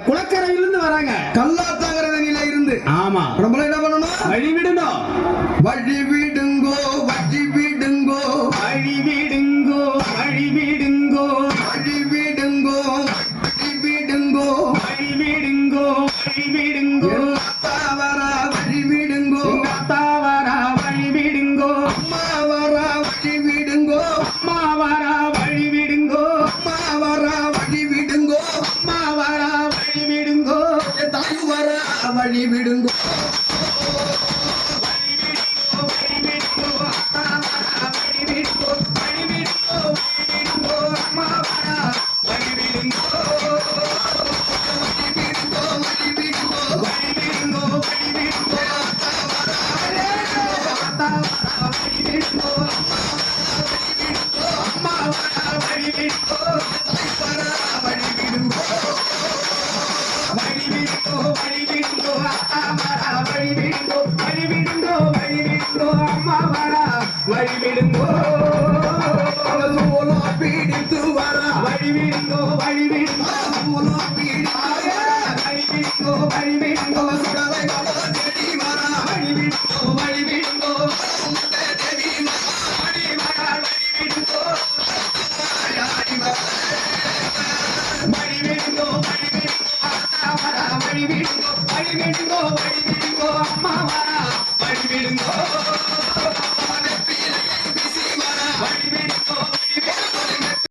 குளக்கரையிலிருந்து வராங்க. கல்லாத்தாங்கிற தண்ணியில இருந்து. ஆமா. நம்மள என்ன பண்ணணும்? வழி விடணும். வழி விடுங்கோ, வழி விடுங்கோ, வழி விடுங்கோ, வழி விடுங்கோ, வழி விடுங்கோ, வழி விடுங்கோ, வழி விடுங்கோ, வழி விடுங்கோ. தாவரா வழி விடுங்கோ, தாவரா வழி விடுங்கோ, அம்மாவரா வழி விடுங்கோ, அம்மாவரா வழி விடுங்கோ, அம்மாவரா வழி விடுங்கோ, அம்மாவரா வழி விடுங்கோ, தாயுவரா வழி விடுங்கோ. பீடித்து வர வழி விடுங்கோ, வழி விடுங்கோ, வழி விடுங்கோ, வழி விடுங்கோ, தேடி வர வழி விடுங்கோ, வழி விடுங்கோ, தேடி வழி வரா, வழி விடுங்கோ, வழி விடுங்கோ, வழி விடுங்கோ, அத்தா வரா, வழி விடுங்கோ, வழி விடுங்கோ, வழி விடுங்கோ, அம்மா வரா, வழி விடுங்கோ.